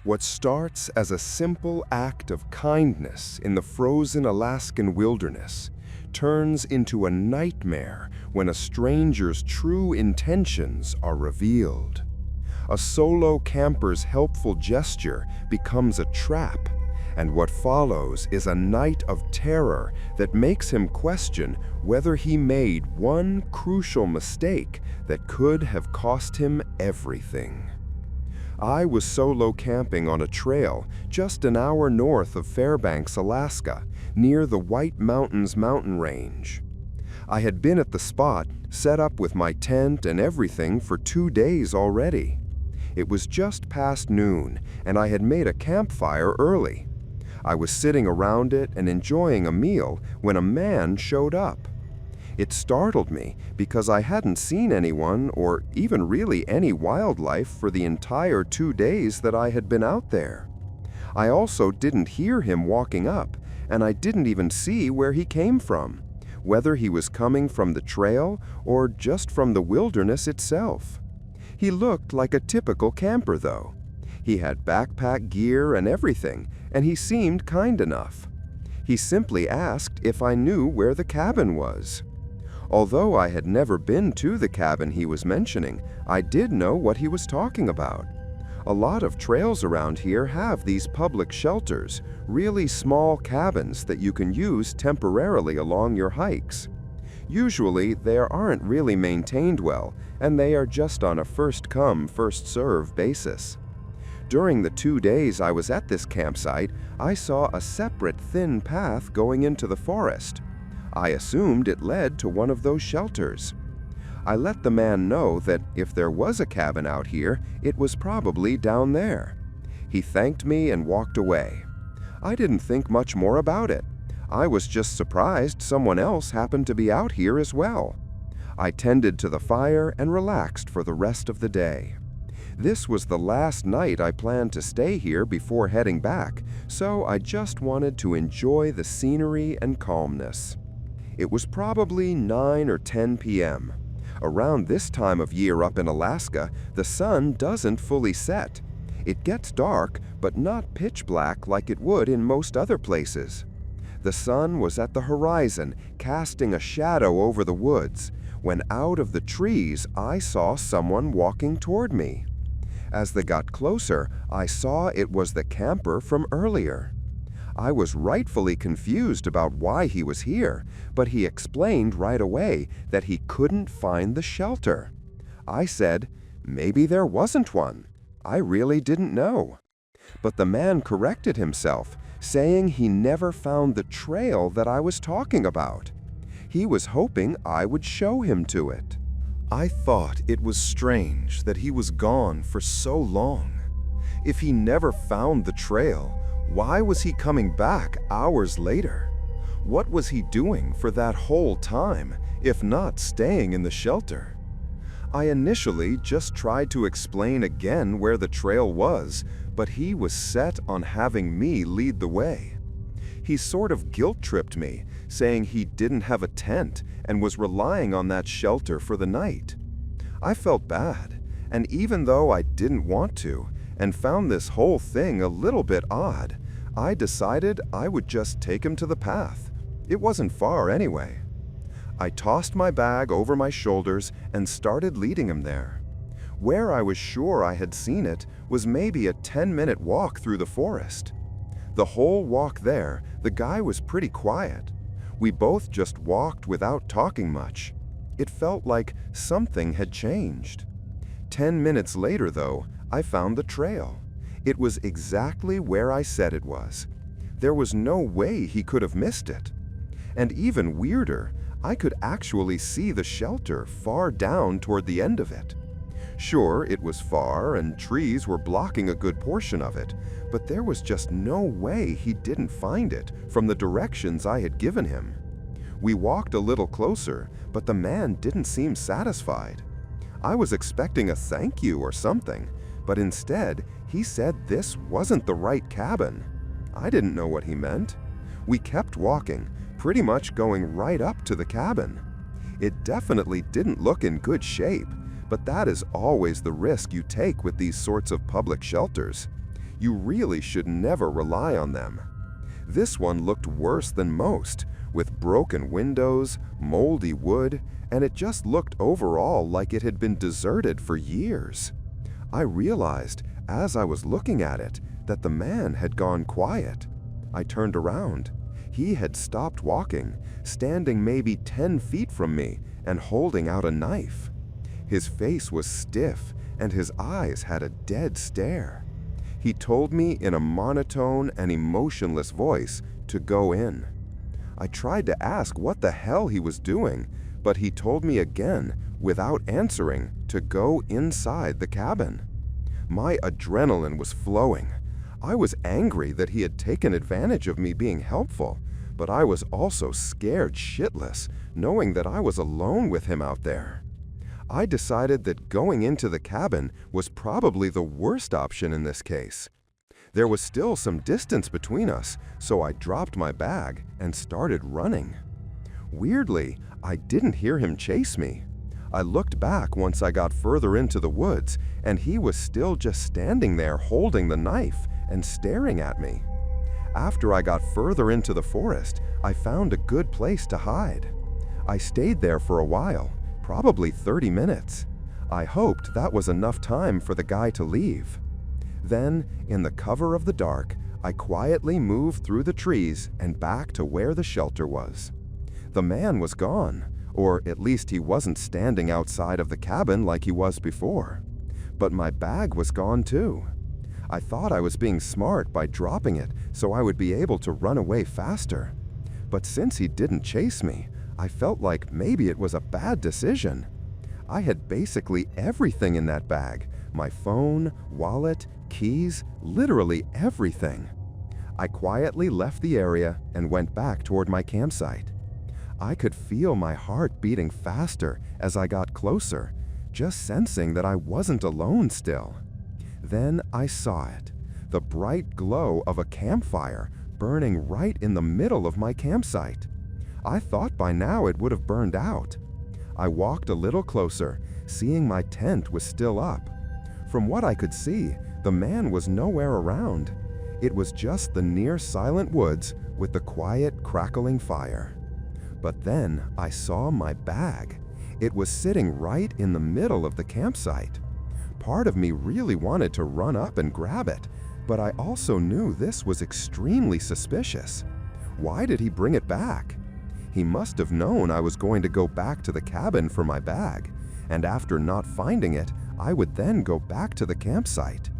What starts as a simple act of kindness in the frozen Alaskan wilderness turns into a nightmare when a stranger's true intentions are revealed. A solo camper's helpful gesture becomes a trap, and what follows is a night of terror that makes him question whether he made one crucial mistake that could have cost him everything. I was solo camping on a trail just an hour north of Fairbanks, Alaska, near the White Mountains mountain range. I had been at the spot, set up with my tent and everything for 2 days already. It was just past noon, and I had made a campfire early. I was sitting around it and enjoying a meal when a man showed up. It startled me because I hadn't seen anyone or even really any wildlife for the entire 2 days that I had been out there. I also didn't hear him walking up, and I didn't even see where he came from, whether he was coming from the trail or just from the wilderness itself. He looked like a typical camper, though. He had backpack gear and everything, and he seemed kind enough. He simply asked if I knew where the cabin was. Although I had never been to the cabin he was mentioning, I did know what he was talking about. A lot of trails around here have these public shelters, really small cabins that you can use temporarily along your hikes. Usually, they aren't really maintained well, and they are just on a first-come, first-served basis. During the 2 days I was at this campsite, I saw a separate thin path going into the forest. I assumed it led to one of those shelters. I let the man know that if there was a cabin out here, it was probably down there. He thanked me and walked away. I didn't think much more about it. I was just surprised someone else happened to be out here as well. I tended to the fire and relaxed for the rest of the day. This was the last night I planned to stay here before heading back, so I just wanted to enjoy the scenery and calmness. It was probably 9 or 10 p.m. Around this time of year up in Alaska, the sun doesn't fully set. It gets dark, but not pitch black like it would in most other places. The sun was at the horizon, casting a shadow over the woods, when out of the trees I saw someone walking toward me. As they got closer, I saw it was the camper from earlier. I was rightfully confused about why he was here, but he explained right away that he couldn't find the shelter. I said, maybe there wasn't one. I really didn't know. But the man corrected himself, saying he never found the trail that I was talking about. He was hoping I would show him to it. I thought it was strange that he was gone for so long. If he never found the trail, why was he coming back hours later? What was he doing for that whole time, if not staying in the shelter? I initially just tried to explain again where the trail was, but he was set on having me lead the way. He sort of guilt-tripped me, saying he didn't have a tent and was relying on that shelter for the night. I felt bad, and even though I didn't want to, and found this whole thing a little bit odd, I decided I would just take him to the path. It wasn't far anyway. I tossed my bag over my shoulders and started leading him there. Where I was sure I had seen it was maybe a 10-minute walk through the forest. The whole walk there, the guy was pretty quiet. We both just walked without talking much. It felt like something had changed. 10 minutes later, though, I found the trail. It was exactly where I said it was. There was no way he could have missed it. And even weirder, I could actually see the shelter far down toward the end of it. Sure, it was far and trees were blocking a good portion of it, but there was just no way he didn't find it from the directions I had given him. We walked a little closer, but the man didn't seem satisfied. I was expecting a thank you or something, but instead, he said this wasn't the right cabin. I didn't know what he meant. We kept walking, pretty much going right up to the cabin. It definitely didn't look in good shape, but that is always the risk you take with these sorts of public shelters. You really should never rely on them. This one looked worse than most, with broken windows, moldy wood, and it just looked overall like it had been deserted for years. I realized, as I was looking at it, that the man had gone quiet. I turned around. He had stopped walking, standing maybe 10 feet from me and holding out a knife. His face was stiff and his eyes had a dead stare. He told me in a monotone and emotionless voice to go in. I tried to ask what the hell he was doing, but he told me again, without answering, to go inside the cabin. My adrenaline was flowing. I was angry that he had taken advantage of me being helpful, but I was also scared shitless, knowing that I was alone with him out there. I decided that going into the cabin was probably the worst option in this case. There was still some distance between us, so I dropped my bag and started running. Weirdly, I didn't hear him chase me. I looked back once I got further into the woods, and he was still just standing there holding the knife and staring at me. After I got further into the forest, I found a good place to hide. I stayed there for a while, probably 30 minutes. I hoped that was enough time for the guy to leave. Then, in the cover of the dark, I quietly moved through the trees and back to where the shelter was. The man was gone, or at least he wasn't standing outside of the cabin like he was before. But my bag was gone too. I thought I was being smart by dropping it so I would be able to run away faster. But since he didn't chase me, I felt like maybe it was a bad decision. I had basically everything in that bag: my phone, wallet, keys, literally everything. I quietly left the area and went back toward my campsite. I could feel my heart beating faster as I got closer, just sensing that I wasn't alone still. Then I saw it, the bright glow of a campfire burning right in the middle of my campsite. I thought by now it would have burned out. I walked a little closer, seeing my tent was still up. From what I could see, the man was nowhere around. It was just the near silent woods with the quiet, crackling fire. But then I saw my bag. It was sitting right in the middle of the campsite. Part of me really wanted to run up and grab it, but I also knew this was extremely suspicious. Why did he bring it back? He must have known I was going to go back to the cabin for my bag, and after not finding it, I would then go back to the campsite.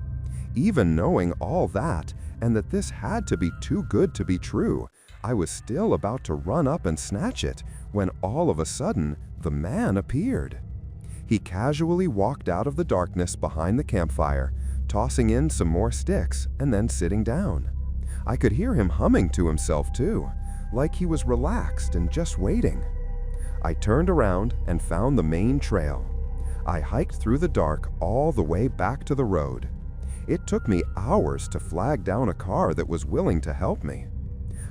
Even knowing all that, and that this had to be too good to be true, I was still about to run up and snatch it when all of a sudden, the man appeared. He casually walked out of the darkness behind the campfire, tossing in some more sticks and then sitting down. I could hear him humming to himself too, like he was relaxed and just waiting. I turned around and found the main trail. I hiked through the dark all the way back to the road. It took me hours to flag down a car that was willing to help me.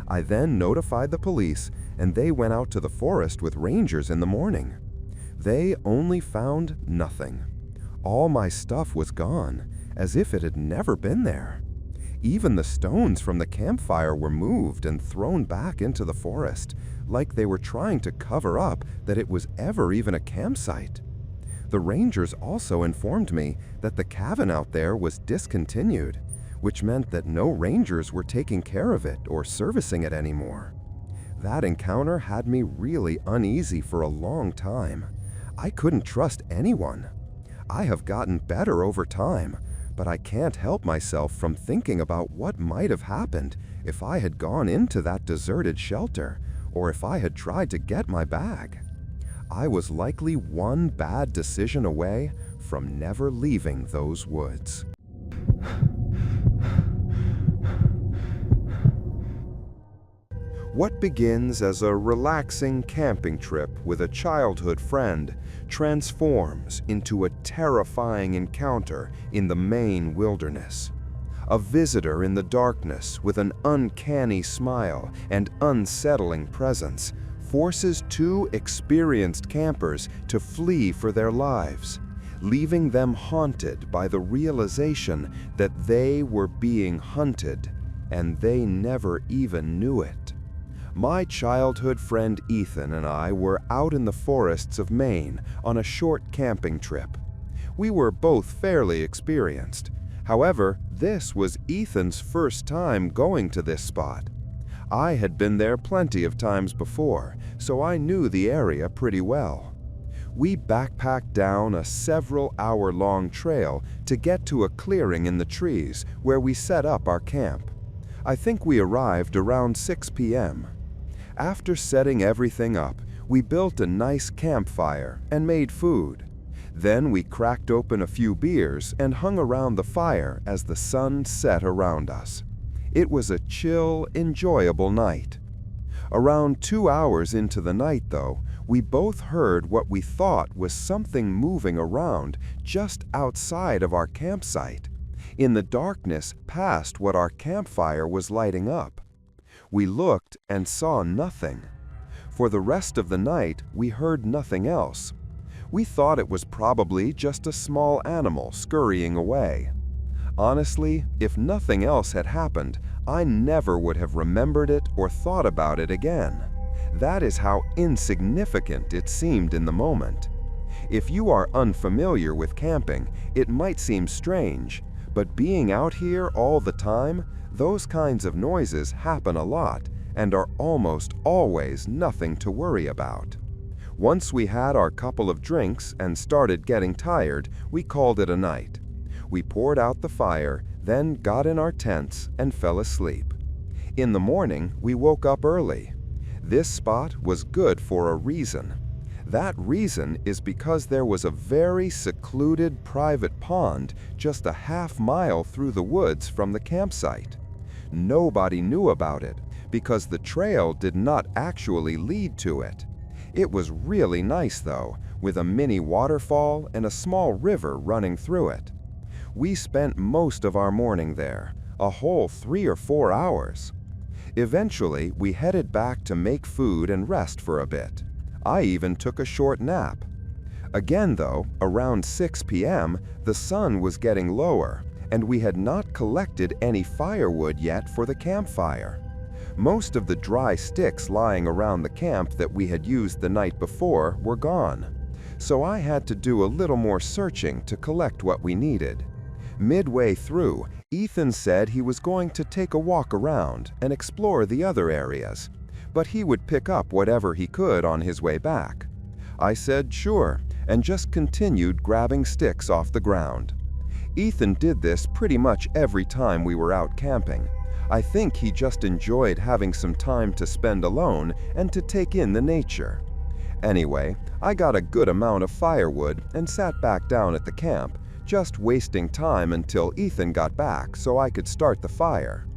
I then notified the police, and they went out to the forest with rangers in the morning. They only found nothing. All my stuff was gone, as if it had never been there. Even the stones from the campfire were moved and thrown back into the forest, like they were trying to cover up that it was ever even a campsite. The rangers also informed me that the cabin out there was discontinued, which meant that no rangers were taking care of it or servicing it anymore. That encounter had me really uneasy for a long time. I couldn't trust anyone. I have gotten better over time, but I can't help myself from thinking about what might have happened if I had gone into that deserted shelter, or if I had tried to get my bag. I was likely one bad decision away from never leaving those woods. What begins as a relaxing camping trip with a childhood friend transforms into a terrifying encounter in the Maine wilderness. A visitor in the darkness with an uncanny smile and unsettling presence forces two experienced campers to flee for their lives. leaving them haunted by the realization that they were being hunted, and they never even knew it. My childhood friend Ethan and I were out in the forests of Maine on a short camping trip. We were both fairly experienced. However, this was Ethan's first time going to this spot. I had been there plenty of times before, so I knew the area pretty well. We backpacked down a several-hour-long trail to get to a clearing in the trees where we set up our camp. I think we arrived around 6 p.m. After setting everything up, we built a nice campfire and made food. Then we cracked open a few beers and hung around the fire as the sun set around us. It was a chill, enjoyable night. Around 2 hours into the night, though, we both heard what we thought was something moving around just outside of our campsite, in the darkness past what our campfire was lighting up. We looked and saw nothing. For the rest of the night, we heard nothing else. We thought it was probably just a small animal scurrying away. Honestly, if nothing else had happened, I never would have remembered it or thought about it again. That is how insignificant it seemed in the moment. If you are unfamiliar with camping, it might seem strange, but being out here all the time, those kinds of noises happen a lot and are almost always nothing to worry about. Once we had our couple of drinks and started getting tired, we called it a night. We poured out the fire, then got in our tents and fell asleep. In the morning, we woke up early. This spot was good for a reason. That reason is because there was a very secluded private pond just a half-mile through the woods from the campsite. Nobody knew about it because the trail did not actually lead to it. It was really nice though, with a mini waterfall and a small river running through it. We spent most of our morning there, a whole 3 or 4 hours. Eventually, we headed back to make food and rest for a bit. I even took a short nap. Again though, around 6 p.m., the sun was getting lower, and we had not collected any firewood yet for the campfire. Most of the dry sticks lying around the camp that we had used the night before were gone, so I had to do a little more searching to collect what we needed. Midway through, Ethan said he was going to take a walk around and explore the other areas, but he would pick up whatever he could on his way back. I said sure, and just continued grabbing sticks off the ground. Ethan did this pretty much every time we were out camping. I think he just enjoyed having some time to spend alone and to take in the nature. Anyway, I got a good amount of firewood and sat back down at the camp, just wasting time until Ethan got back so I could start the fire.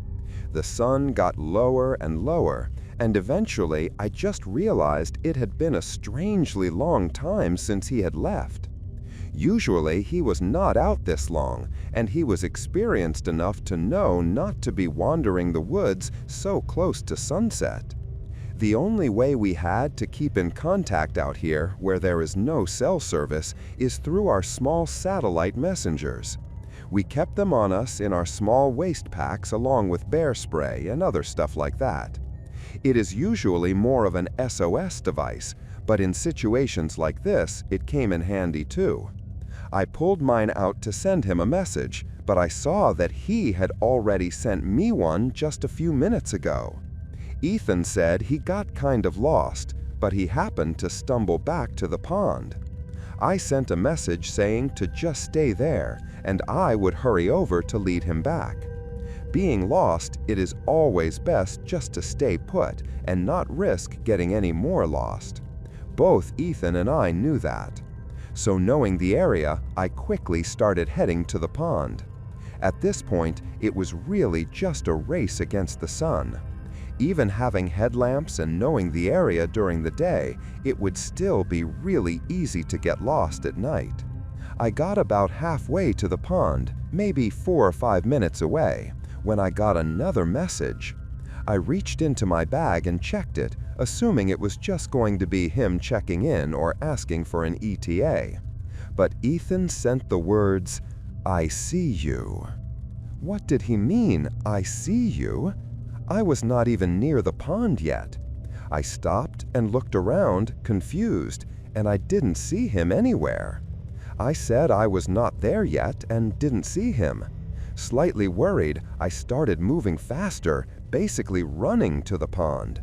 The sun got lower and lower, and eventually I just realized it had been a strangely long time since he had left. Usually he was not out this long, and he was experienced enough to know not to be wandering the woods so close to sunset. The only way we had to keep in contact out here, where there is no cell service, is through our small satellite messengers. We kept them on us in our small waste packs along with bear spray and other stuff like that. It is usually more of an SOS device, but in situations like this, it came in handy too. I pulled mine out to send him a message, but I saw that he had already sent me one just a few minutes ago. Ethan said he got kind of lost, but he happened to stumble back to the pond. I sent a message saying to just stay there, and I would hurry over to lead him back. Being lost, it is always best just to stay put and not risk getting any more lost. Both Ethan and I knew that. So knowing the area, I quickly started heading to the pond. At this point, it was really just a race against the sun. Even having headlamps and knowing the area during the day, it would still be really easy to get lost at night. I got about halfway to the pond, maybe 4 or 5 minutes away, when I got another message. I reached into my bag and checked it, assuming it was just going to be him checking in or asking for an ETA. but Ethan sent the words, "I see you." What did he mean, "I see you"? I was not even near the pond yet. I stopped and looked around, confused, and I didn't see him anywhere. I said I was not there yet and didn't see him. Slightly worried, I started moving faster, basically running to the pond.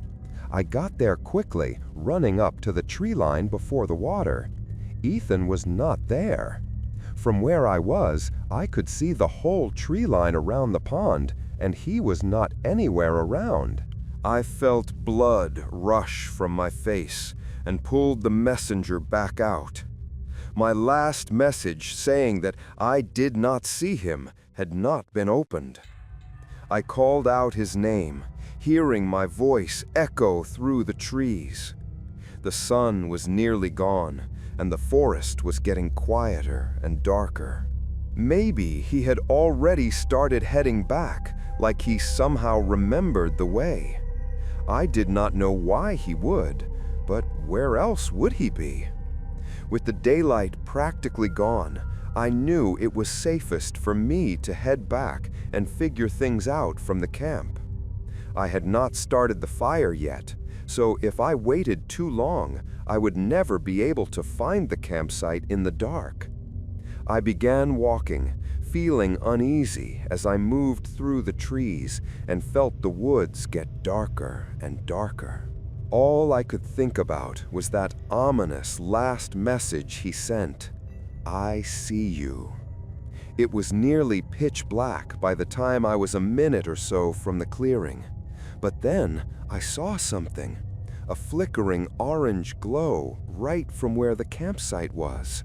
I got there quickly, running up to the tree line before the water. Ethan was not there. From where I was, I could see the whole tree line around the pond, and he was not anywhere around. I felt blood rush from my face and pulled the messenger back out. My last message saying that I did not see him had not been opened. I called out his name, hearing my voice echo through the trees. The sun was nearly gone, and the forest was getting quieter and darker. Maybe he had already started heading back, like he somehow remembered the way. I did not know why he would, but where else would he be? With the daylight practically gone, I knew it was safest for me to head back and figure things out from the camp. I had not started the fire yet, so if I waited too long, I would never be able to find the campsite in the dark. I began walking, feeling uneasy as I moved through the trees and felt the woods get darker and darker. All I could think about was that ominous last message he sent, "I see you." It was nearly pitch black by the time I was a minute or so from the clearing. But then I saw something, a flickering orange glow right from where the campsite was.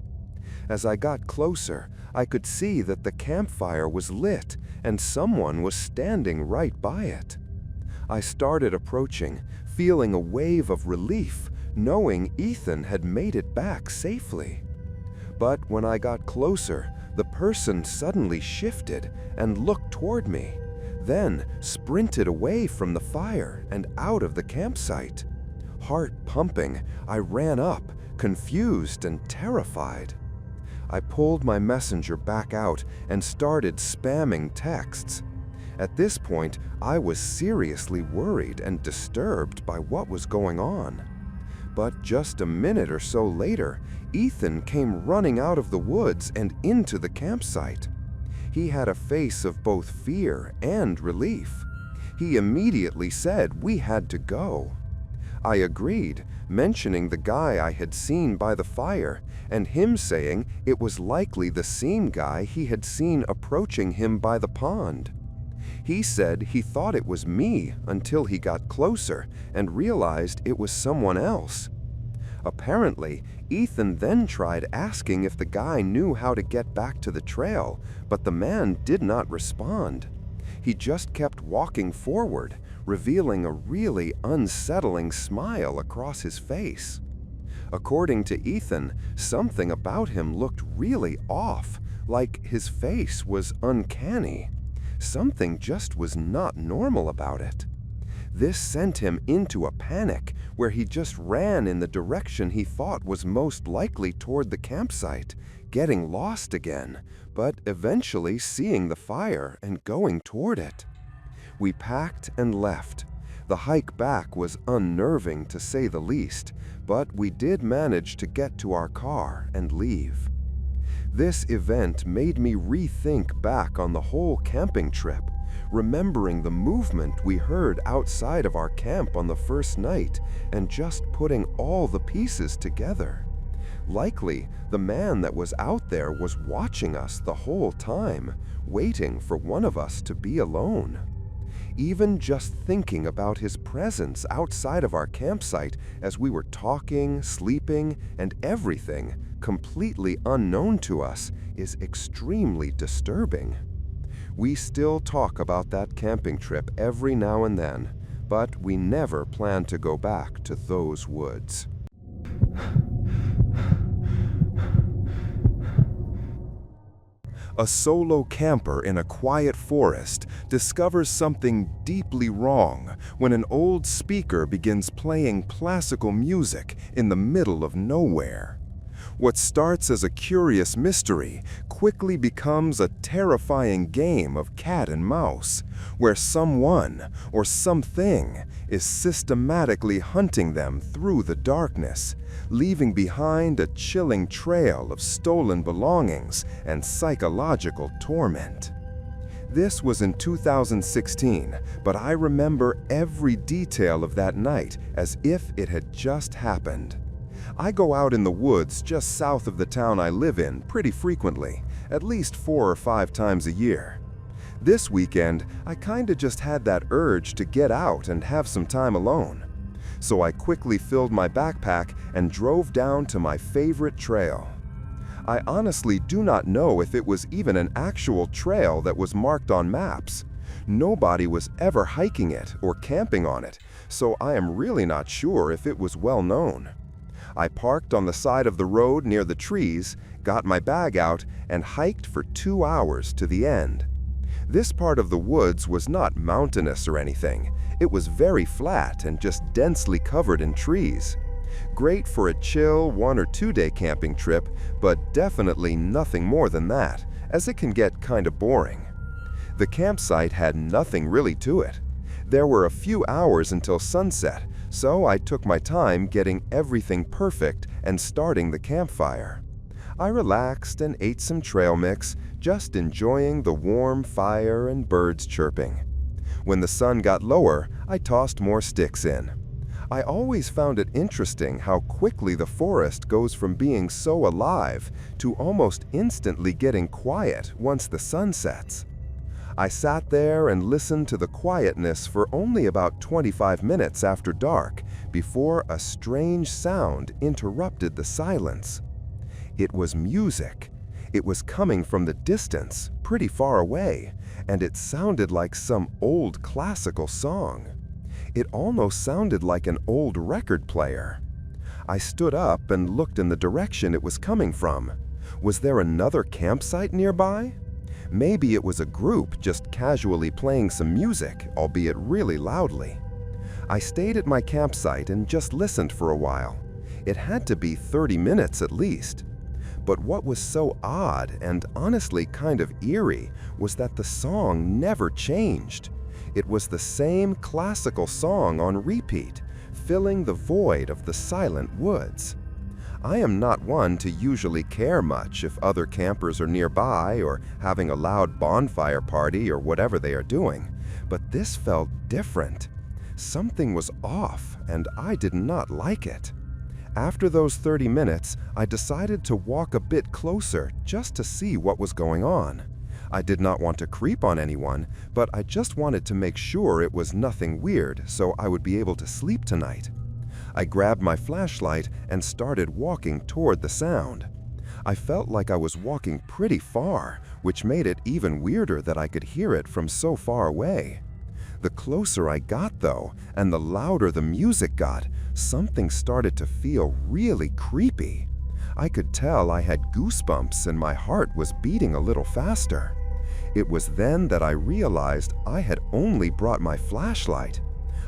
As I got closer, I could see that the campfire was lit and someone was standing right by it. I started approaching, feeling a wave of relief, knowing Ethan had made it back safely. But when I got closer, the person suddenly shifted and looked toward me, then sprinted away from the fire and out of the campsite. Heart pumping, I ran up, confused and terrified. I pulled my messenger back out and started spamming texts. At this point, I was seriously worried and disturbed by what was going on. But just a minute or so later, Ethan came running out of the woods and into the campsite. He had a face of both fear and relief. He immediately said we had to go. I agreed, mentioning the guy I had seen by the fire, and him saying it was likely the same guy he had seen approaching him by the pond. He said he thought it was me until he got closer and realized it was someone else. Apparently, Ethan then tried asking if the guy knew how to get back to the trail, but the man did not respond. He just kept walking forward, revealing a really unsettling smile across his face. According to Ethan, something about him looked really off, like his face was uncanny. Something just was not normal about it. This sent him into a panic where he just ran in the direction he thought was most likely toward the campsite, getting lost again, but eventually seeing the fire and going toward it. We packed and left. The hike back was unnerving to say the least, but we did manage to get to our car and leave. This event made me rethink back on the whole camping trip, remembering the movement we heard outside of our camp on the first night and just putting all the pieces together. Likely, the man that was out there was watching us the whole time, waiting for one of us to be alone. Even just thinking about his presence outside of our campsite as we were talking, sleeping, and everything completely unknown to us is extremely disturbing. We still talk about that camping trip every now and then, but we never plan to go back to those woods. A solo camper in a quiet forest discovers something deeply wrong when an old speaker begins playing classical music in the middle of nowhere. What starts as a curious mystery quickly becomes a terrifying game of cat and mouse, where someone or something is systematically hunting them through the darkness, leaving behind a chilling trail of stolen belongings and psychological torment. This was in 2016, but I remember every detail of that night as if it had just happened. I go out in the woods just south of the town I live in pretty frequently, at least 4 or 5 times a year. This weekend, I kinda just had that urge to get out and have some time alone. So I quickly filled my backpack and drove down to my favorite trail. I honestly do not know if it was even an actual trail that was marked on maps. Nobody was ever hiking it or camping on it, so I am really not sure if it was well known. I parked on the side of the road near the trees, got my bag out, and hiked for 2 hours to the end. This part of the woods was not mountainous or anything. It was very flat and just densely covered in trees. Great for a chill 1 or 2 day camping trip, but definitely nothing more than that, as it can get kinda boring. The campsite had nothing really to it. There were a few hours until sunset, so I took my time getting everything perfect and starting the campfire. I relaxed and ate some trail mix, just enjoying the warm fire and birds chirping. When the sun got lower, I tossed more sticks in. I always found it interesting how quickly the forest goes from being so alive to almost instantly getting quiet once the sun sets. I sat there and listened to the quietness for only about 25 minutes after dark before a strange sound interrupted the silence. It was music. It was coming from the distance, pretty far away, and it sounded like some old classical song. It almost sounded like an old record player. I stood up and looked in the direction it was coming from. Was there another campsite nearby? Maybe it was a group just casually playing some music, albeit really loudly. I stayed at my campsite and just listened for a while. It had to be 30 minutes at least. But what was so odd and honestly kind of eerie was that the song never changed. It was the same classical song on repeat, filling the void of the silent woods. I am not one to usually care much if other campers are nearby or having a loud bonfire party or whatever they are doing, but this felt different. Something was off, and I did not like it. After those 30 minutes, I decided to walk a bit closer just to see what was going on. I did not want to creep on anyone, but I just wanted to make sure it was nothing weird so I would be able to sleep tonight. I grabbed my flashlight and started walking toward the sound. I felt like I was walking pretty far, which made it even weirder that I could hear it from so far away. The closer I got, though, and the louder the music got, something started to feel really creepy. I could tell I had goosebumps and my heart was beating a little faster. It was then that I realized I had only brought my flashlight.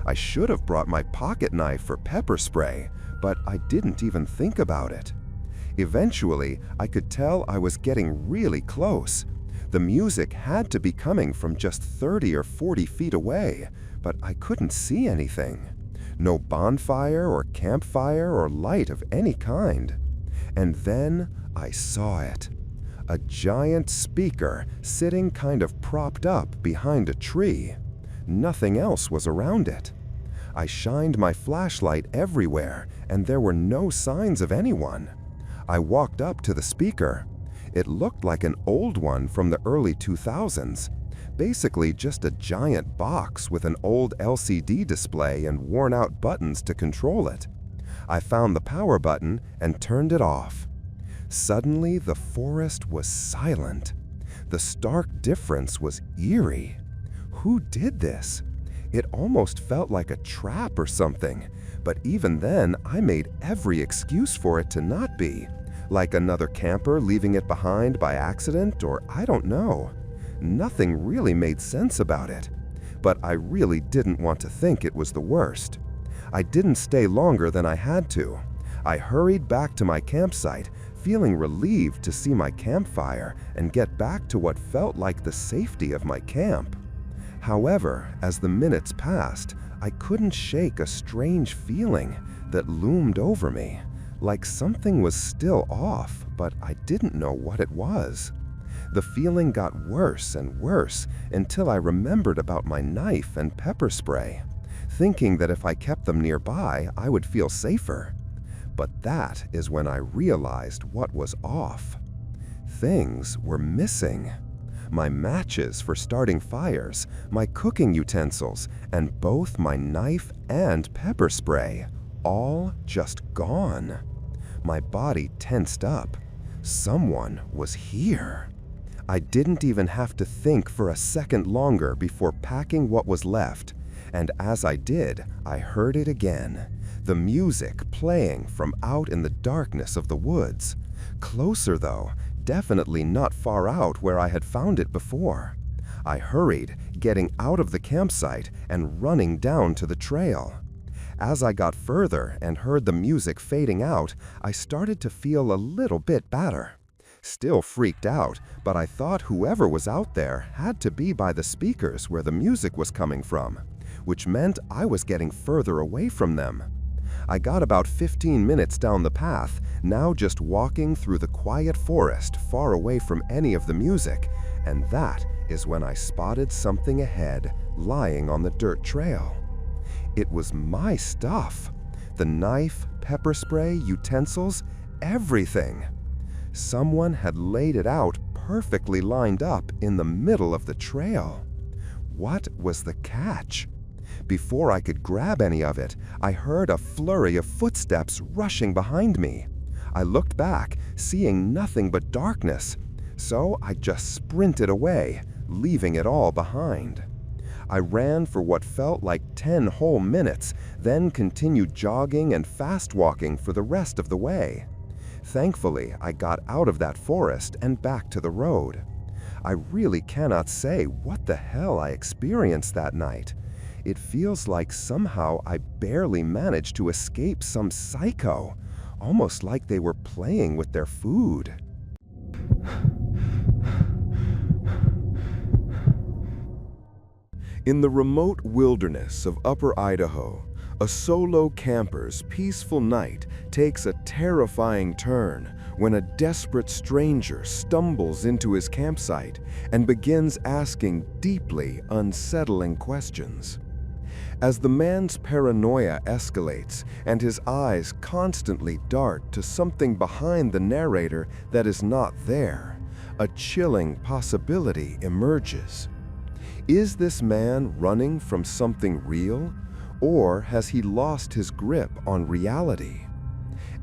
I should have brought my pocket knife for pepper spray, but I didn't even think about it. Eventually, I could tell I was getting really close. The music had to be coming from just 30 or 40 feet away, but I couldn't see anything. No bonfire or campfire or light of any kind. And then I saw it. A giant speaker sitting kind of propped up behind a tree. Nothing else was around it. I shined my flashlight everywhere, and there were no signs of anyone. I walked up to the speaker. It looked like an old one from the early 2000s, basically just a giant box with an old LCD display and worn-out buttons to control it. I found the power button and turned it off. Suddenly, the forest was silent. The stark difference was eerie. Who did this? It almost felt like a trap or something, but even then, I made every excuse for it to not be. Like another camper leaving it behind by accident, or I don't know. Nothing really made sense about it. But I really didn't want to think it was the worst. I didn't stay longer than I had to. I hurried back to my campsite, feeling relieved to see my campfire and get back to what felt like the safety of my camp. However, as the minutes passed, I couldn't shake a strange feeling that loomed over me, like something was still off, but I didn't know what it was. The feeling got worse and worse until I remembered about my knife and pepper spray, thinking that if I kept them nearby, I would feel safer. But that is when I realized what was off. Things were missing. My matches for starting fires, my cooking utensils, and both my knife and pepper spray, all just gone. My body tensed up. Someone was here. I didn't even have to think for a second longer before packing what was left, and as I did, I heard it again. The music playing from out in the darkness of the woods. Closer though, definitely not far out where I had found it before. I hurried, getting out of the campsite and running down to the trail. As I got further and heard the music fading out, I started to feel a little bit better. Still freaked out, but I thought whoever was out there had to be by the speakers where the music was coming from, which meant I was getting further away from them. I got about 15 minutes down the path, now just walking through the quiet forest far away from any of the music, and that is when I spotted something ahead, lying on the dirt trail. It was my stuff. The knife, pepper spray, utensils, everything. Someone had laid it out perfectly lined up in the middle of the trail. What was the catch? Before I could grab any of it, I heard a flurry of footsteps rushing behind me. I looked back, seeing nothing but darkness, so I just sprinted away, leaving it all behind. I ran for what felt like 10 whole minutes, then continued jogging and fast walking for the rest of the way. Thankfully, I got out of that forest and back to the road. I really cannot say what the hell I experienced that night. It feels like somehow I barely managed to escape some psycho, almost like they were playing with their food. In the remote wilderness of Upper Idaho, a solo camper's peaceful night takes a terrifying turn when a desperate stranger stumbles into his campsite and begins asking deeply unsettling questions. As the man's paranoia escalates and his eyes constantly dart to something behind the narrator that is not there, a chilling possibility emerges. Is this man running from something real, or has he lost his grip on reality?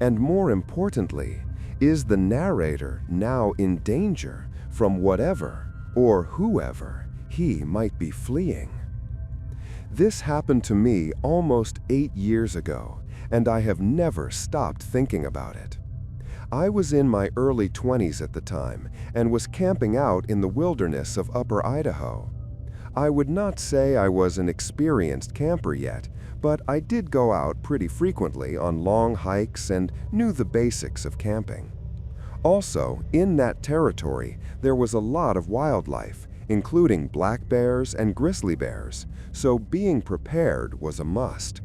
And more importantly, is the narrator now in danger from whatever or whoever he might be fleeing? This happened to me almost 8 years ago, and I have never stopped thinking about it. I was in my early 20s at the time and was camping out in the wilderness of Upper Idaho. I would not say I was an experienced camper yet, but I did go out pretty frequently on long hikes and knew the basics of camping. Also, in that territory, there was a lot of wildlife, including black bears and grizzly bears, so being prepared was a must,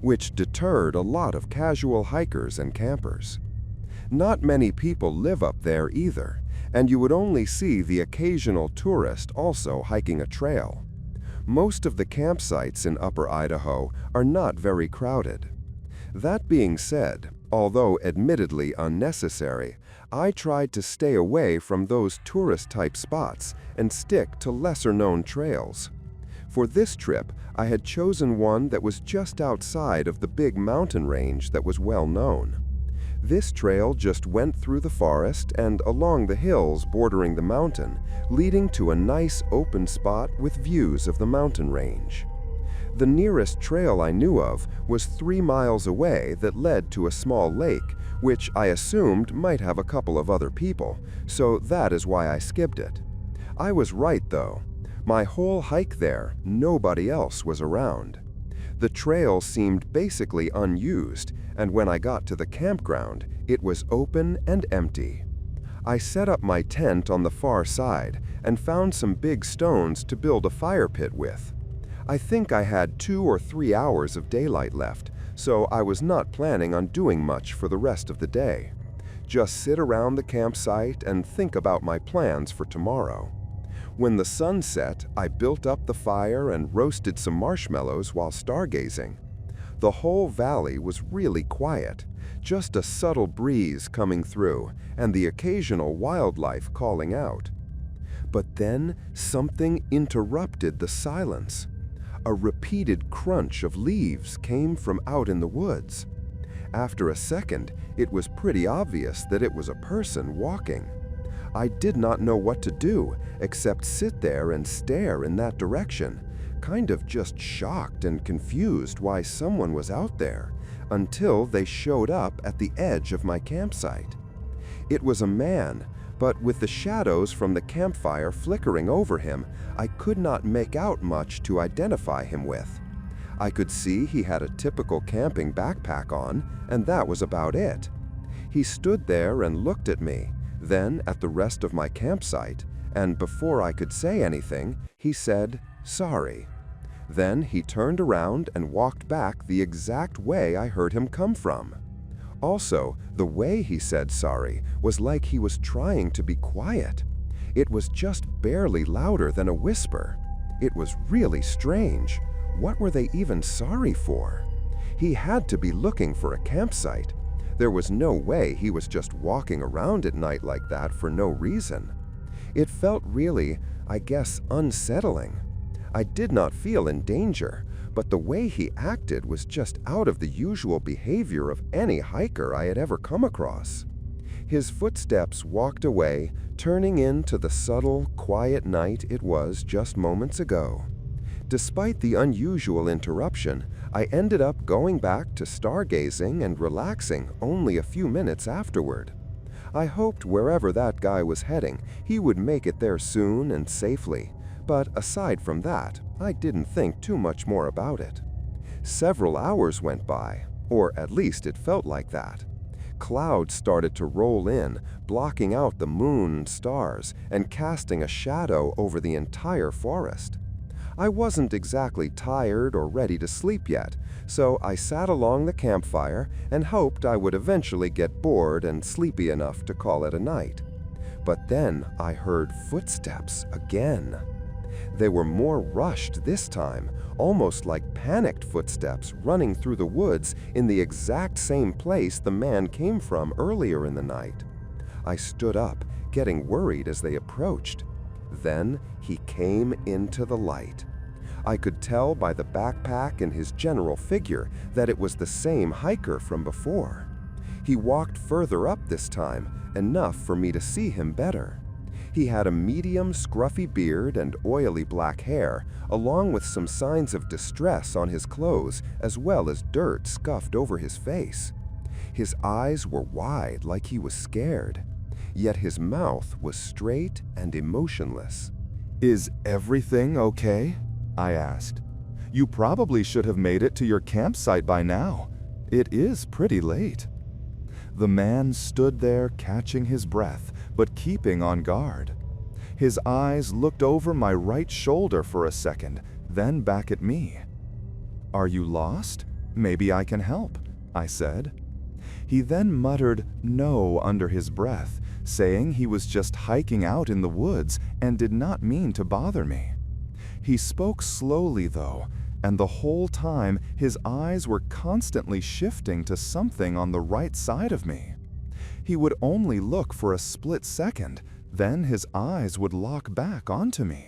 which deterred a lot of casual hikers and campers. Not many people live up there either, and you would only see the occasional tourist also hiking a trail. Most of the campsites in Upper Idaho are not very crowded. That being said, although admittedly unnecessary, I tried to stay away from those tourist-type spots and stick to lesser-known trails. For this trip, I had chosen one that was just outside of the big mountain range that was well known. This trail just went through the forest and along the hills bordering the mountain, leading to a nice open spot with views of the mountain range. The nearest trail I knew of was 3 miles away that led to a small lake, which I assumed might have a couple of other people, so that is why I skipped it. I was right though. My whole hike there, nobody else was around. The trail seemed basically unused, and when I got to the campground, it was open and empty. I set up my tent on the far side and found some big stones to build a fire pit with. I think I had 2 or 3 hours of daylight left, so I was not planning on doing much for the rest of the day. Just sit around the campsite and think about my plans for tomorrow. When the sun set, I built up the fire and roasted some marshmallows while stargazing. The whole valley was really quiet, just a subtle breeze coming through and the occasional wildlife calling out. But then something interrupted the silence. A repeated crunch of leaves came from out in the woods. After a second, it was pretty obvious that it was a person walking. I did not know what to do except sit there and stare in that direction, kind of just shocked and confused why someone was out there, until they showed up at the edge of my campsite. It was a man, but with the shadows from the campfire flickering over him, I could not make out much to identify him with. I could see he had a typical camping backpack on, and that was about it. He stood there and looked at me, then at the rest of my campsite, and before I could say anything, he said, "Sorry." Then he turned around and walked back the exact way I heard him come from. Also, the way he said sorry was like he was trying to be quiet. It was just barely louder than a whisper. It was really strange. What were they even sorry for? He had to be looking for a campsite. There was no way he was just walking around at night like that for no reason. It felt really, I guess, unsettling. I did not feel in danger, but the way he acted was just out of the usual behavior of any hiker I had ever come across. His footsteps walked away, turning into the subtle, quiet night it was just moments ago. Despite the unusual interruption, I ended up going back to stargazing and relaxing only a few minutes afterward. I hoped wherever that guy was heading, he would make it there soon and safely, but aside from that, I didn't think too much more about it. Several hours went by, or at least it felt like that. Clouds started to roll in, blocking out the moon and stars and casting a shadow over the entire forest. I wasn't exactly tired or ready to sleep yet, so I sat along the campfire and hoped I would eventually get bored and sleepy enough to call it a night. But then I heard footsteps again. They were more rushed this time, almost like panicked footsteps running through the woods in the exact same place the man came from earlier in the night. I stood up, getting worried as they approached. Then he came into the light. I could tell by the backpack and his general figure that it was the same hiker from before. He walked further up this time, enough for me to see him better. He had a medium, scruffy beard and oily black hair, along with some signs of distress on his clothes, as well as dirt scuffed over his face. His eyes were wide, like he was scared, yet his mouth was straight and emotionless. "Is everything okay?" I asked. "You probably should have made it to your campsite by now. It is pretty late." The man stood there catching his breath, but keeping on guard. His eyes looked over my right shoulder for a second, then back at me. "Are you lost? Maybe I can help," I said. He then muttered no under his breath, saying he was just hiking out in the woods and did not mean to bother me. He spoke slowly though, and the whole time his eyes were constantly shifting to something on the right side of me. He would only look for a split second, then his eyes would lock back onto me.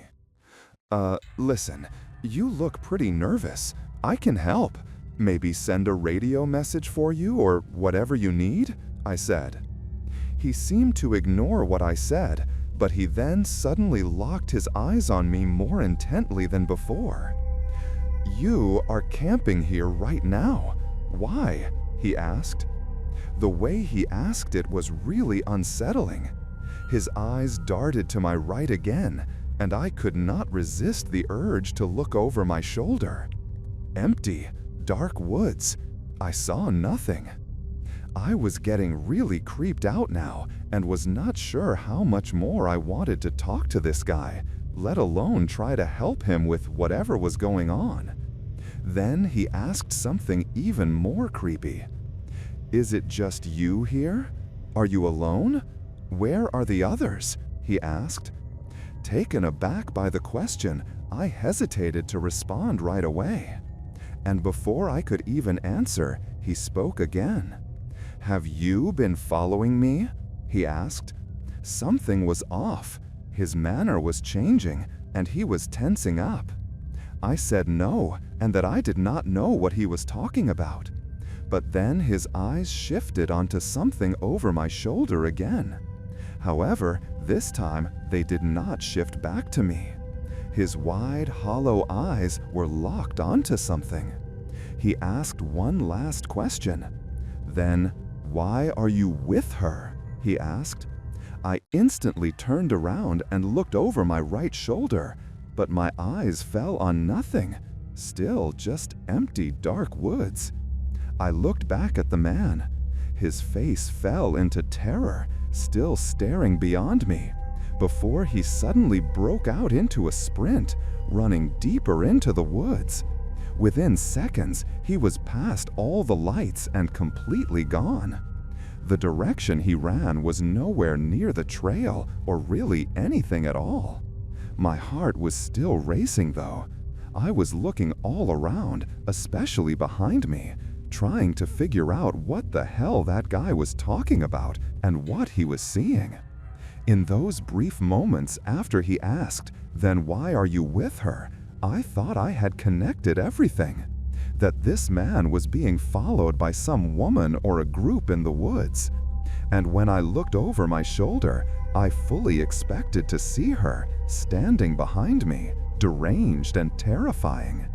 Listen, you look pretty nervous. I can help. Maybe send a radio message for you or whatever you need," I said. He seemed to ignore what I said, but he then suddenly locked his eyes on me more intently than before. "You are camping here right now. Why?" he asked. The way he asked it was really unsettling. His eyes darted to my right again, and I could not resist the urge to look over my shoulder. Empty, dark woods. I saw nothing. I was getting really creeped out now and was not sure how much more I wanted to talk to this guy, let alone try to help him with whatever was going on. Then he asked something even more creepy. "Is it just you here? Are you alone? Where are the others?" he asked. Taken aback by the question, I hesitated to respond right away. And before I could even answer, he spoke again. "Have you been following me?" he asked. Something was off. His manner was changing, and he was tensing up. I said no, and that I did not know what he was talking about. But then his eyes shifted onto something over my shoulder again. However, this time they did not shift back to me. His wide, hollow eyes were locked onto something. He asked one last question. Then, "Why are you with her?" he asked. I instantly turned around and looked over my right shoulder, but my eyes fell on nothing, still just empty dark woods. I looked back at the man. His face fell into terror, still staring beyond me, before he suddenly broke out into a sprint, running deeper into the woods. Within seconds, he was past all the lights and completely gone. The direction he ran was nowhere near the trail or really anything at all. My heart was still racing though. I was looking all around, especially behind me, trying to figure out what the hell that guy was talking about and what he was seeing. In those brief moments after he asked, "Then why are you with her?" I thought I had connected everything. That this man was being followed by some woman or a group in the woods. And when I looked over my shoulder, I fully expected to see her standing behind me, deranged and terrifying.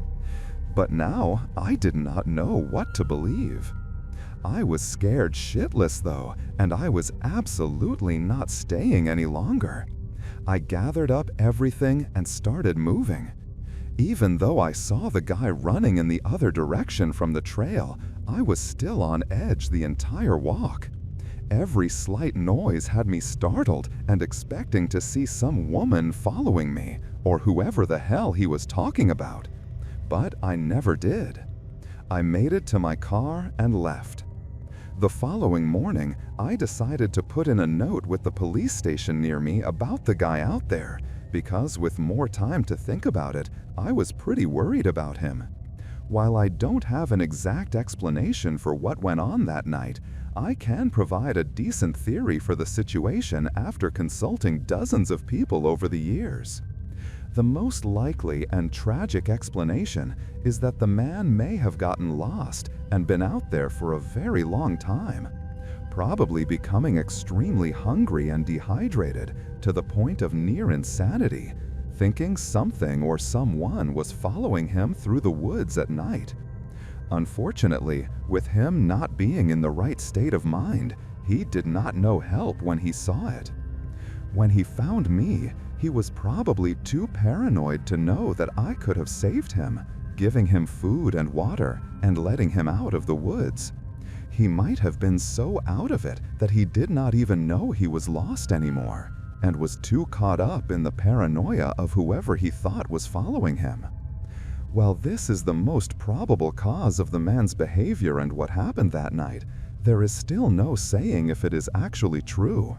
But now I did not know what to believe. I was scared shitless though, and I was absolutely not staying any longer. I gathered up everything and started moving. Even though I saw the guy running in the other direction from the trail, I was still on edge the entire walk. Every slight noise had me startled and expecting to see some woman following me, or whoever the hell he was talking about. But I never did. I made it to my car and left. The following morning, I decided to put in a note with the police station near me about the guy out there, because with more time to think about it, I was pretty worried about him. While I don't have an exact explanation for what went on that night, I can provide a decent theory for the situation after consulting dozens of people over the years. The most likely and tragic explanation is that the man may have gotten lost and been out there for a very long time, probably becoming extremely hungry and dehydrated to the point of near insanity, thinking something or someone was following him through the woods at night. Unfortunately, with him not being in the right state of mind, he did not know help when he saw it. When he found me, he was probably too paranoid to know that I could have saved him, giving him food and water and letting him out of the woods. He might have been so out of it that he did not even know he was lost anymore, and was too caught up in the paranoia of whoever he thought was following him. While this is the most probable cause of the man's behavior and what happened that night, there is still no saying if it is actually true.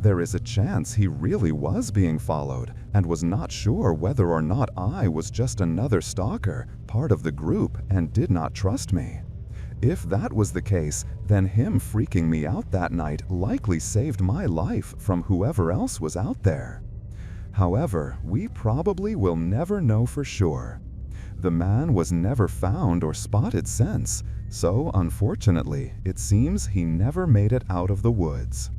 There is a chance he really was being followed and was not sure whether or not I was just another stalker, part of the group, and did not trust me. If that was the case, then him freaking me out that night likely saved my life from whoever else was out there. However, we probably will never know for sure. The man was never found or spotted since, so unfortunately, it seems he never made it out of the woods.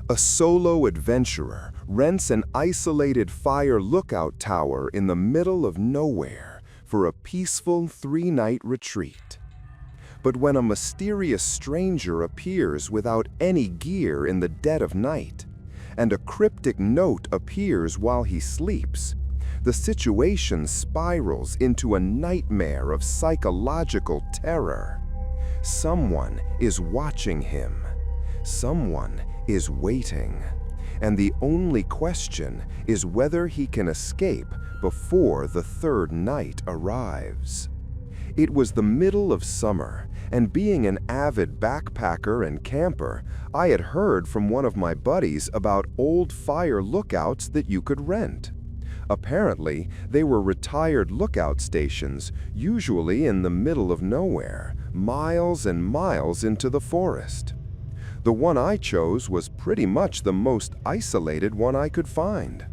A solo adventurer rents an isolated fire lookout tower in the middle of nowhere for a peaceful 3-night retreat. But when a mysterious stranger appears without any gear in the dead of night, and a cryptic note appears while he sleeps. The situation spirals into a nightmare of psychological terror. Someone is watching him. Someone is waiting. And the only question is whether he can escape before the third night arrives. It was the middle of summer, and being an avid backpacker and camper, I had heard from one of my buddies about old fire lookouts that you could rent. Apparently, they were retired lookout stations, usually in the middle of nowhere, miles and miles into the forest. The one I chose was pretty much the most isolated one I could find.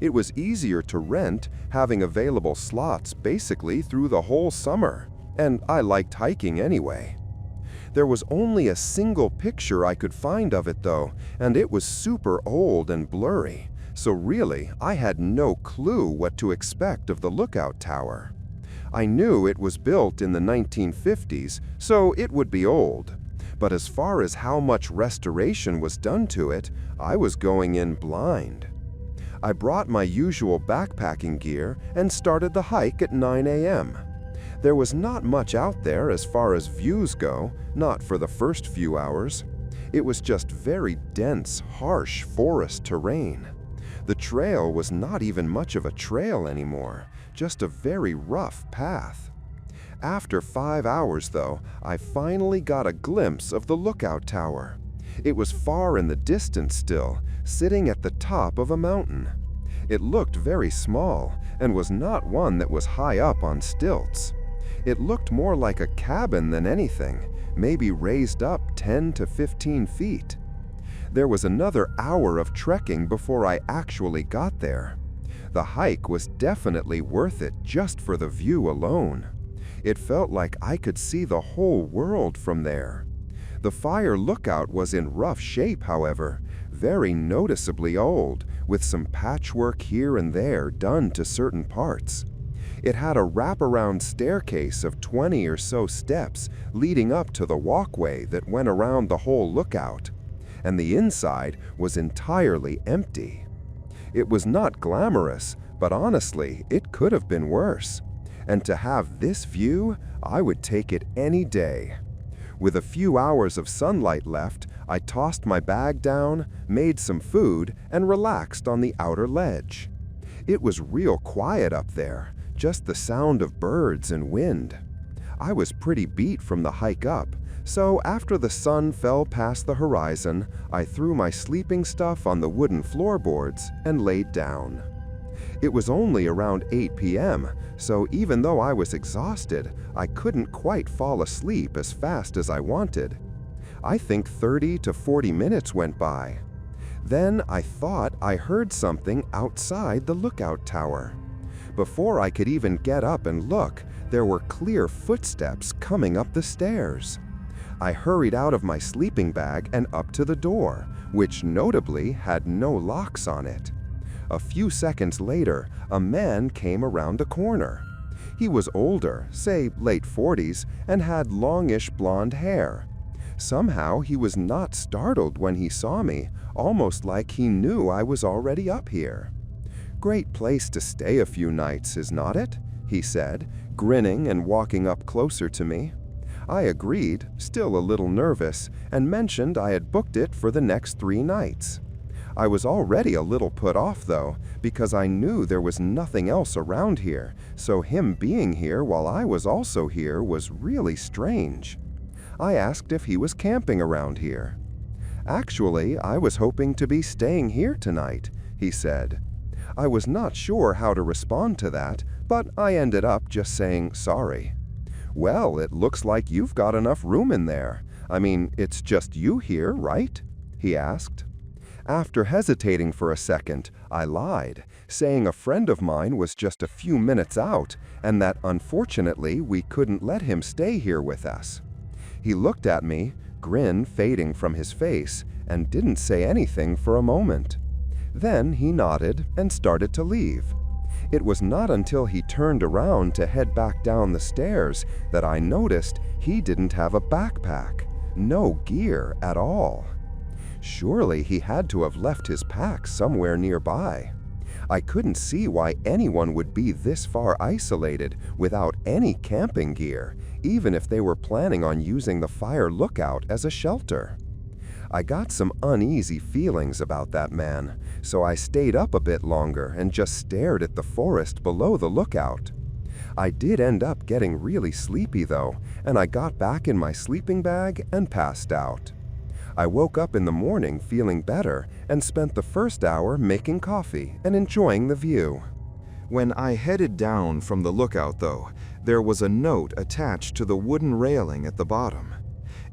It was easier to rent, having available slots basically through the whole summer, and I liked hiking anyway. There was only a single picture I could find of it though, and it was super old and blurry, so really I had no clue what to expect of the lookout tower. I knew it was built in the 1950s, so it would be old. But as far as how much restoration was done to it, I was going in blind. I brought my usual backpacking gear and started the hike at 9 a.m. There was not much out there as far as views go, not for the first few hours. It was just very dense, harsh forest terrain. The trail was not even much of a trail anymore, just a very rough path. After 5 hours, though, I finally got a glimpse of the lookout tower. It was far in the distance still, sitting at the top of a mountain. It looked very small, and was not one that was high up on stilts. It looked more like a cabin than anything, maybe raised up 10 to 15 feet. There was another hour of trekking before I actually got there. The hike was definitely worth it just for the view alone. It felt like I could see the whole world from there. The fire lookout was in rough shape, however, very noticeably old, with some patchwork here and there done to certain parts. It had a wraparound staircase of 20 or so steps leading up to the walkway that went around the whole lookout, and the inside was entirely empty. It was not glamorous, but honestly, it could have been worse. And to have this view, I would take it any day. With a few hours of sunlight left, I tossed my bag down, made some food, and relaxed on the outer ledge. It was real quiet up there, just the sound of birds and wind. I was pretty beat from the hike up, so after the sun fell past the horizon, I threw my sleeping stuff on the wooden floorboards and laid down. It was only around 8 p.m., so even though I was exhausted, I couldn't quite fall asleep as fast as I wanted. I think 30 to 40 minutes went by. Then I thought I heard something outside the lookout tower. Before I could even get up and look, there were clear footsteps coming up the stairs. I hurried out of my sleeping bag and up to the door, which notably had no locks on it. A few seconds later, a man came around the corner. He was older, say late 40s, and had longish blonde hair. Somehow he was not startled when he saw me, almost like he knew I was already up here. "Great place to stay a few nights, is not it?" he said, grinning and walking up closer to me. I agreed, still a little nervous, and mentioned I had booked it for the next 3 nights. I was already a little put off, though, because I knew there was nothing else around here, so him being here while I was also here was really strange. I asked if he was camping around here. "Actually, I was hoping to be staying here tonight," he said. I was not sure how to respond to that, but I ended up just saying sorry. "Well, it looks like you've got enough room in there. I mean, it's just you here, right?" he asked. After hesitating for a second, I lied, saying a friend of mine was just a few minutes out and that unfortunately we couldn't let him stay here with us. He looked at me, grin fading from his face, and didn't say anything for a moment. Then he nodded and started to leave. It was not until he turned around to head back down the stairs that I noticed he didn't have a backpack, no gear at all. Surely he had to have left his pack somewhere nearby. I couldn't see why anyone would be this far isolated without any camping gear, even if they were planning on using the fire lookout as a shelter. I got some uneasy feelings about that man, so I stayed up a bit longer and just stared at the forest below the lookout. I did end up getting really sleepy though, and I got back in my sleeping bag and passed out. I woke up in the morning feeling better and spent the first hour making coffee and enjoying the view. When I headed down from the lookout, though, there was a note attached to the wooden railing at the bottom.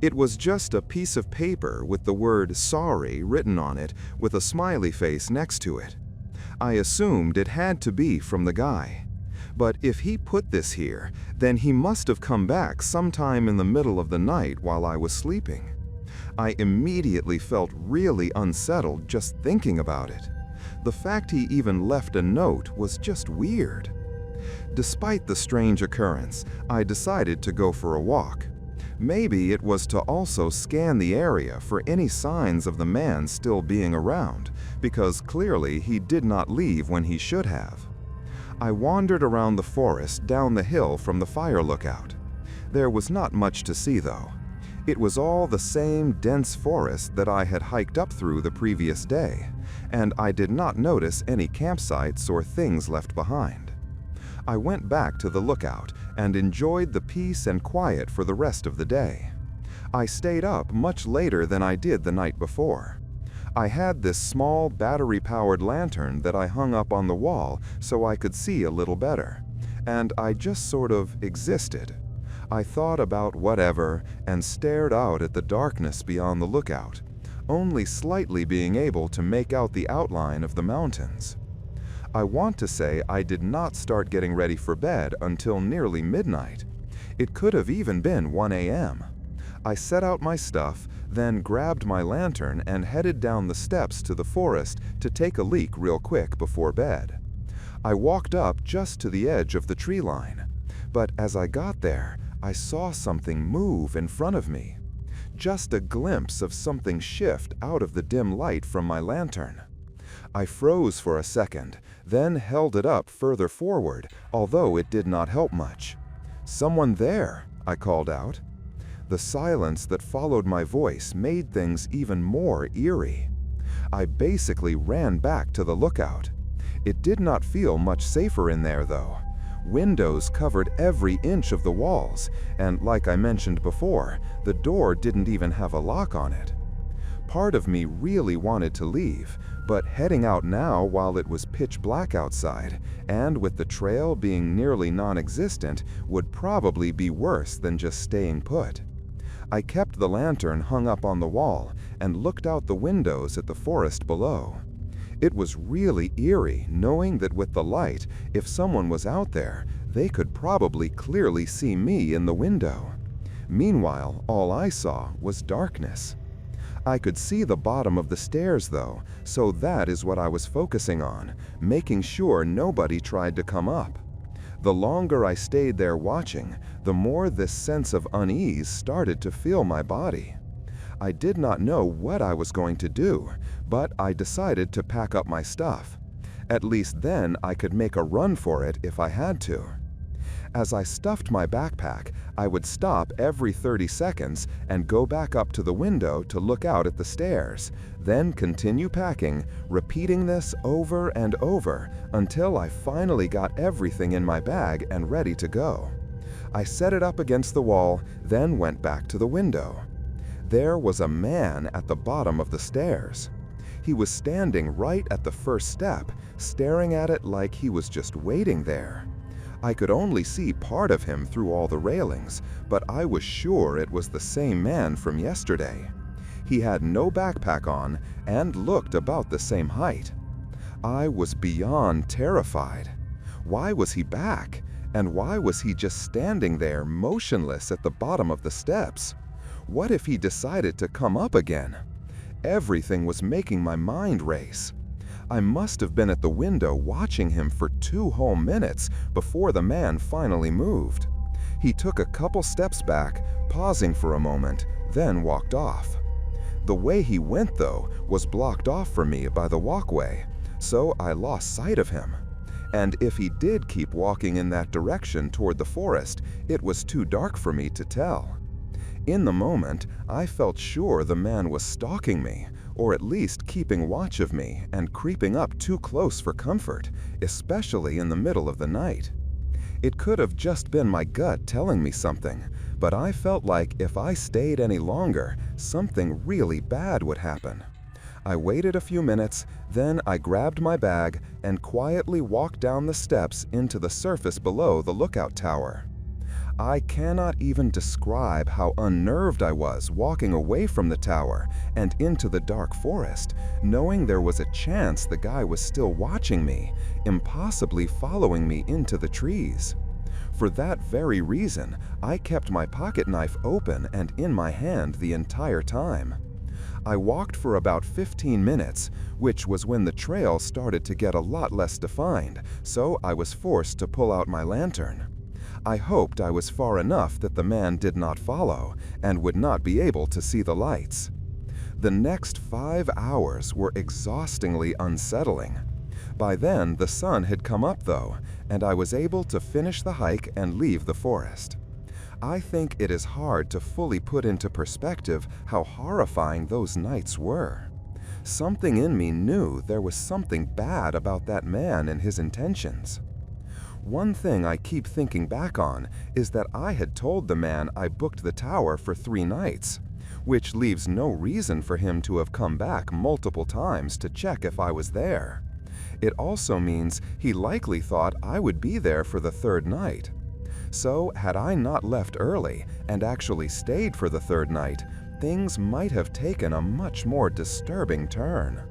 It was just a piece of paper with the word "sorry" written on it with a smiley face next to it. I assumed it had to be from the guy. But if he put this here, then he must have come back sometime in the middle of the night while I was sleeping. I immediately felt really unsettled just thinking about it. The fact he even left a note was just weird. Despite the strange occurrence, I decided to go for a walk. Maybe it was to also scan the area for any signs of the man still being around, because clearly he did not leave when he should have. I wandered around the forest down the hill from the fire lookout. There was not much to see though. It was all the same dense forest that I had hiked up through the previous day, and I did not notice any campsites or things left behind. I went back to the lookout and enjoyed the peace and quiet for the rest of the day. I stayed up much later than I did the night before. I had this small battery-powered lantern that I hung up on the wall so I could see a little better, and I just sort of existed. I thought about whatever and stared out at the darkness beyond the lookout, only slightly being able to make out the outline of the mountains. I want to say I did not start getting ready for bed until nearly midnight. It could have even been 1 a.m. I set out my stuff, then grabbed my lantern and headed down the steps to the forest to take a leak real quick before bed. I walked up just to the edge of the tree line, but as I got there, I saw something move in front of me. Just a glimpse of something shift out of the dim light from my lantern. I froze for a second, then held it up further forward, although it did not help much. "Someone there," I called out. The silence that followed my voice made things even more eerie. I basically ran back to the lookout. It did not feel much safer in there though. Windows covered every inch of the walls, and like I mentioned before, the door didn't even have a lock on it. Part of me really wanted to leave, but heading out now while it was pitch black outside, and with the trail being nearly non-existent, would probably be worse than just staying put. I kept the lantern hung up on the wall and looked out the windows at the forest below. It was really eerie knowing that with the light, if someone was out there, they could probably clearly see me in the window. Meanwhile, all I saw was darkness. I could see the bottom of the stairs though, so that is what I was focusing on, making sure nobody tried to come up. The longer I stayed there watching, the more this sense of unease started to fill my body. I did not know what I was going to do, but I decided to pack up my stuff. At least then I could make a run for it if I had to. As I stuffed my backpack, I would stop every 30 seconds and go back up to the window to look out at the stairs, then continue packing, repeating this over and over until I finally got everything in my bag and ready to go. I set it up against the wall, then went back to the window. There was a man at the bottom of the stairs. He was standing right at the first step, staring at it like he was just waiting there. I could only see part of him through all the railings, but I was sure it was the same man from yesterday. He had no backpack on and looked about the same height. I was beyond terrified. Why was he back? And why was he just standing there motionless at the bottom of the steps? What if he decided to come up again? Everything was making my mind race. I must have been at the window watching him for 2 whole minutes before the man finally moved. He took a couple steps back, pausing for a moment, then walked off. The way he went, though, was blocked off from me by the walkway, so I lost sight of him. And if he did keep walking in that direction toward the forest, it was too dark for me to tell. In the moment, I felt sure the man was stalking me, or at least keeping watch of me and creeping up too close for comfort, especially in the middle of the night. It could have just been my gut telling me something, but I felt like if I stayed any longer, something really bad would happen. I waited a few minutes, then I grabbed my bag and quietly walked down the steps into the surface below the lookout tower. I cannot even describe how unnerved I was walking away from the tower and into the dark forest, knowing there was a chance the guy was still watching me, impossibly following me into the trees. For that very reason, I kept my pocket knife open and in my hand the entire time. I walked for about 15 minutes, which was when the trail started to get a lot less defined, so I was forced to pull out my lantern. I hoped I was far enough that the man did not follow and would not be able to see the lights. The next 5 hours were exhaustingly unsettling. By then, the sun had come up though, and I was able to finish the hike and leave the forest. I think it is hard to fully put into perspective how horrifying those nights were. Something in me knew there was something bad about that man and his intentions. One thing I keep thinking back on is that I had told the man I booked the tower for 3 nights, which leaves no reason for him to have come back multiple times to check if I was there. It also means he likely thought I would be there for the 3rd night. So, had I not left early and actually stayed for the 3rd night, things might have taken a much more disturbing turn.